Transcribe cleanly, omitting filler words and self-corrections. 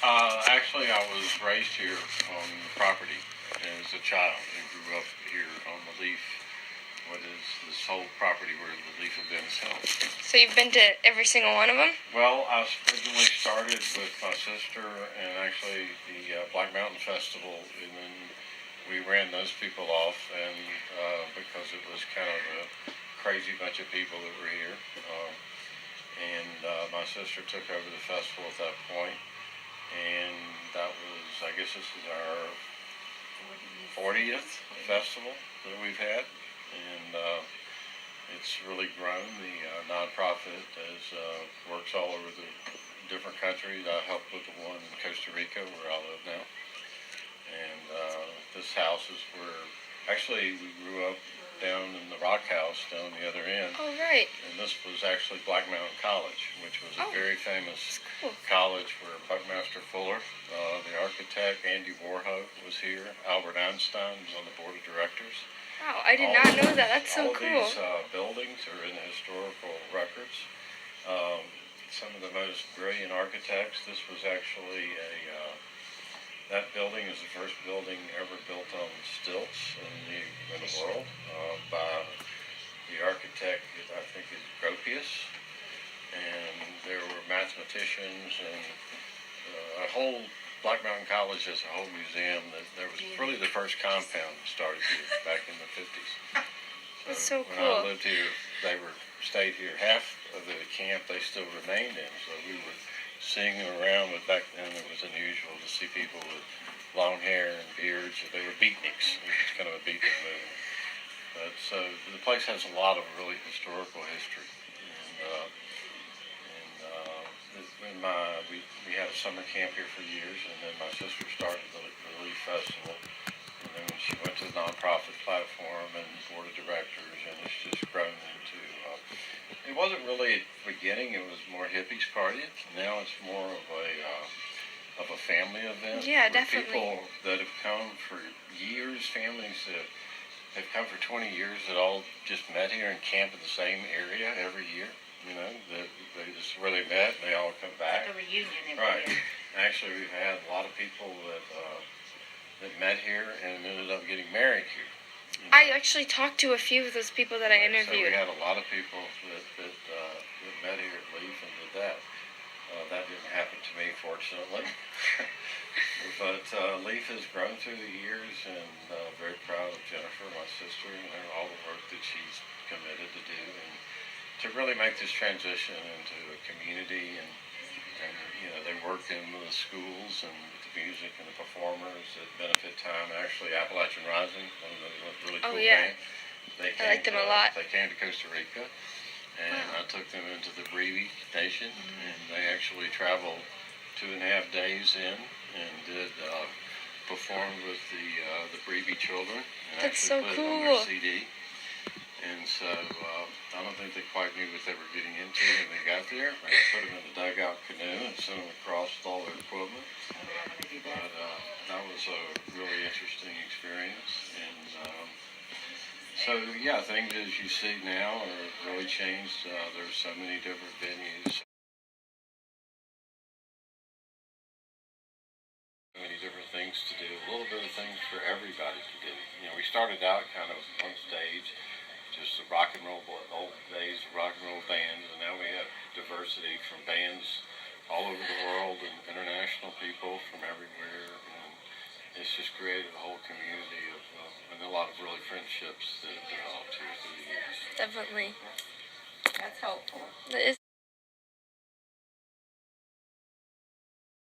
Actually, I was raised here on the property as a child and grew up here on the LEAF, what is this whole property where the LEAF event is held. So you've been to every single one of them? Well, I originally started with my sister and actually the Black Mountain Festival, and then we ran those people off, and because it was kind of a crazy bunch of people that were here. And my sister took over the festival at that point, and that was, I guess this is our 40th festival that we've had, and it's really grown. The nonprofit works all over the different countries. I help with the one in Costa Rica where I live now, and this house is where, actually, we grew up down in the Rock House down the other end. Oh, right. And this was actually Black Mountain College, which was a very famous college where Buckmaster Fuller, the architect, Andy Warhol was here. Albert Einstein was on the board of directors. Wow, I did not know that. That's so cool. All these buildings are in the historical records. Some of the most brilliant architects. This was actually that building is the first building ever built on stilts in the world by the architect, I think, is Gropius. And there were mathematicians and a whole Black Mountain College has a whole museum. There was really the first compound started here back in the 50s. That's so cool. When I lived here, they stayed here. Half of the camp they still remained in, so we were seeing them around, but back then it was unusual to see people with long hair and beards. They were beatniks. It was kind of a beatnik movement. But so the place has a lot of really historical history. We had a summer camp here for years, and then my sister started the LEAF Festival. And then she went to the nonprofit platform and board of directors, and it's just grown into. It wasn't really at the beginning; it was more hippies partying. Now it's more of a family event. Yeah, definitely. People that have come for years, families that have come for 20 years that all just met here and camp in the same area every year. You know, this is where they met, and they all come back. Like a reunion every Right. year. Actually, we've had a lot of people that met here and ended up getting married here. You know? I actually talked to a few of those people that I interviewed. So we had a lot of people that met here at LEAF and did that. That didn't happen to me, fortunately. But LEAF has grown through the years, and very proud of Jennifer, my sister, and all the work that she's committed to do, and to really make this transition into a community. And you know, they work in the schools and with the music and the performers at Benefit Time. Actually, Appalachian Rising, one of the really cool band. I like them a lot. They came to Costa Rica, and I took them into the Brevi Nation, and they actually traveled 2.5 days in and did perform with the Brevi children. And That's actually so put cool. it on their CD. And so I don't think they quite knew what they were getting into when they got there. They put them in the dugout canoe and sent them across with all their equipment. But that was a really interesting experience. And so, yeah, things as you see now are really changed. There's so many different venues, so many different things to do, a little bit of things for everybody to do. You know, we started out kind of on stage, just the rock and roll, old days rock and roll bands, and now we have diversity from bands all over the world and international people from everywhere, and it's just created a whole community of and a lot of really friendships that have developed here through the years. Definitely. That's helpful. That is